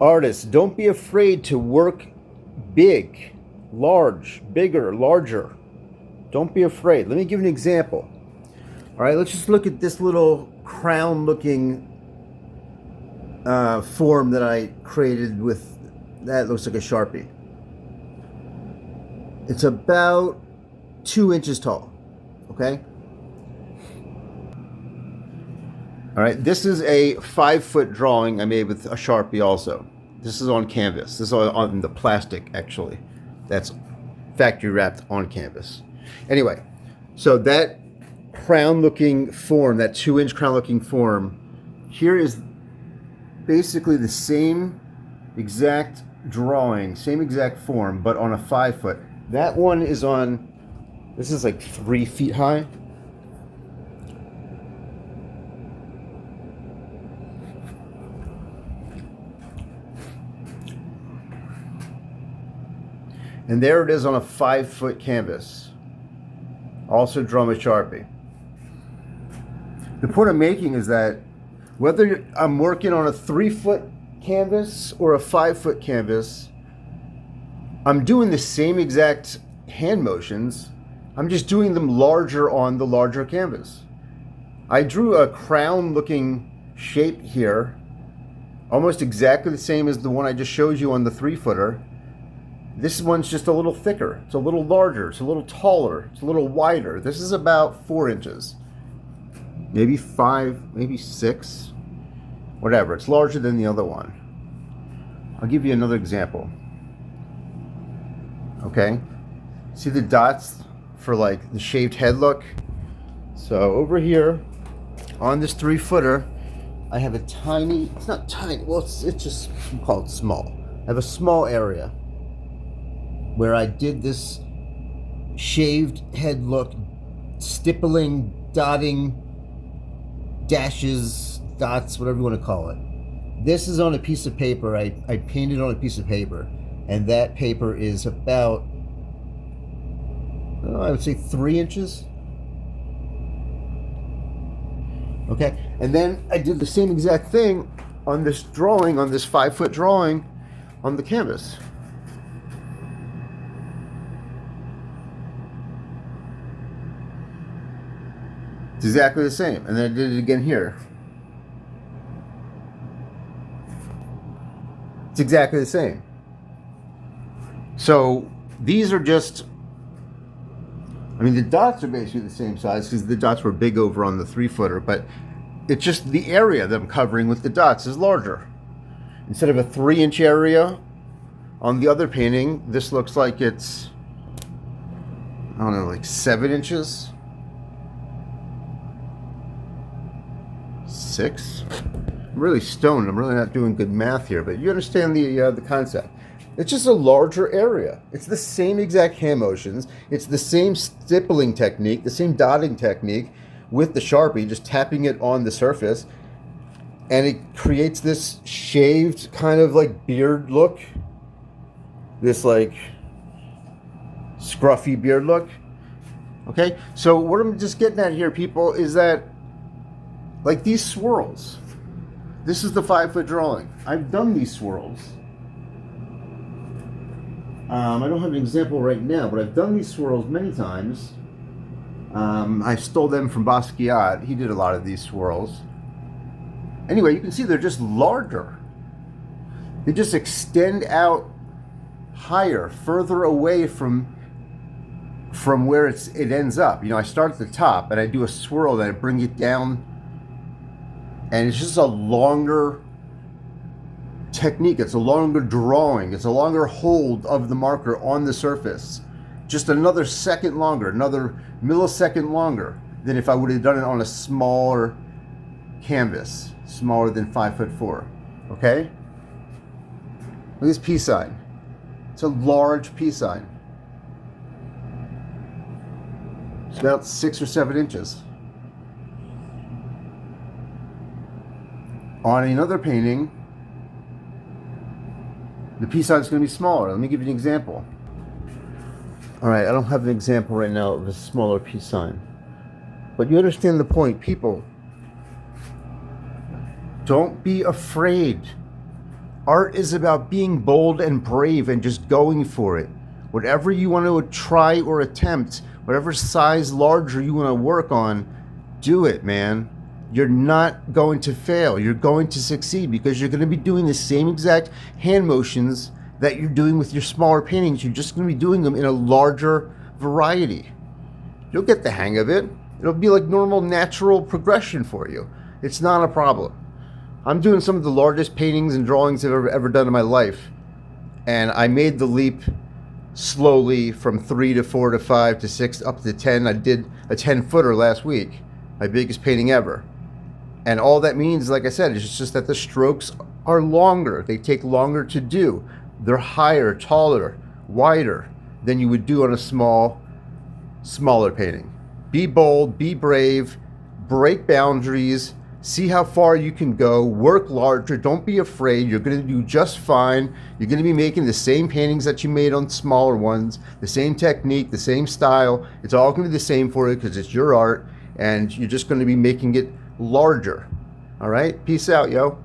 Artists, don't be afraid to work big, large, bigger, larger. Don't be afraid. Let me give an example. All right, let's just look at this little crown looking form that I created with, that looks like a Sharpie. It's about 2 inches tall, okay? All right, this is a 5-foot drawing I made with a Sharpie also. This is on canvas. This is on the plastic, actually. That's factory wrapped on canvas. Anyway, so that crown-looking form, that 2-inch crown-looking form, here is basically the same exact drawing, same exact form, but on a 5-foot. That one is on, this is like 3 feet high. And there it is on a 5-foot canvas. Also drawn with Sharpie. The point I'm making is that whether I'm working on a 3-foot canvas or a 5-foot canvas, I'm doing the same exact hand motions. I'm just doing them larger on the larger canvas. I drew a crown looking shape here, almost exactly the same as the one I just showed you on the 3-footer. This one's just a little thicker. It's a little larger. It's a little taller. It's a little wider. This is about 4 inches. Maybe 5, maybe 6. Whatever. It's larger than the other one. I'll give you another example. Okay? See the dots for like the shaved head look? So over here on this 3-footer, I have a tiny, it's not tiny, well, it's just, we'll call it small. I have a small area where I did this shaved head look, stippling, dotting, dashes, dots, whatever you want to call it. This is on a piece of paper. I painted on a piece of paper, and that paper is about, I would say 3 inches. Okay, and then I did the same exact thing on this drawing, on this 5-foot drawing on the canvas. It's exactly the same. And then I did it again here. It's exactly the same. So these are just, I mean, the dots are basically the same size because the dots were big over on the 3-footer, but it's just the area that I'm covering with the dots is larger. Instead of a 3-inch area on the other painting, this looks like it's, I don't know, like 7 inches. 6. I'm really stoned. I'm really not doing good math here, but you understand the concept. It's just a larger area. It's the same exact hand motions. It's the same stippling technique, the same dotting technique with the Sharpie, just tapping it on the surface, and it creates this shaved kind of like beard look, this like scruffy beard look. Okay, so what I'm just getting at here, people, is that like these swirls. This is the 5-foot drawing. I've done these swirls. I don't have an example right now, but I've done these swirls many times. I stole them from Basquiat. He did a lot of these swirls. Anyway, you can see they're just larger. They just extend out higher, further away from where it ends up. You know, I start at the top and I do a swirl and I bring it down. And it's just a longer technique. It's a longer drawing. It's a longer hold of the marker on the surface. Just another second longer, another millisecond longer than if I would have done it on a smaller canvas, smaller than 5'4". Okay? Look at this peace sign. It's a large peace sign. It's about 6 or 7 inches. On another painting, the peace sign is going to be smaller. Let me give you an example. All right, I don't have an example right now of a smaller peace sign. But you understand the point, people. Don't be afraid. Art is about being bold and brave and just going for it. Whatever you want to try or attempt, whatever size larger you want to work on, do it, man. You're not going to fail. You're going to succeed because you're going to be doing the same exact hand motions that you're doing with your smaller paintings. You're just going to be doing them in a larger variety. You'll get the hang of it. It'll be like normal, natural progression for you. It's not a problem. I'm doing some of the largest paintings and drawings I've ever done in my life. And I made the leap slowly from 3 to 4 to 5 to 6 up to 10. I did a 10-footer last week, my biggest painting ever. And all that means, like I said, is just that the strokes are longer. They take longer to do. They're higher, taller, wider than you would do on a smaller painting. Be bold, be brave, break boundaries, see how far you can go, work larger, don't be afraid. You're going to do just fine. You're going to be making the same paintings that you made on smaller ones, the same technique, the same style. It's all going to be the same for you because it's your art, and you're just going to be making it larger. All right? Peace out, yo.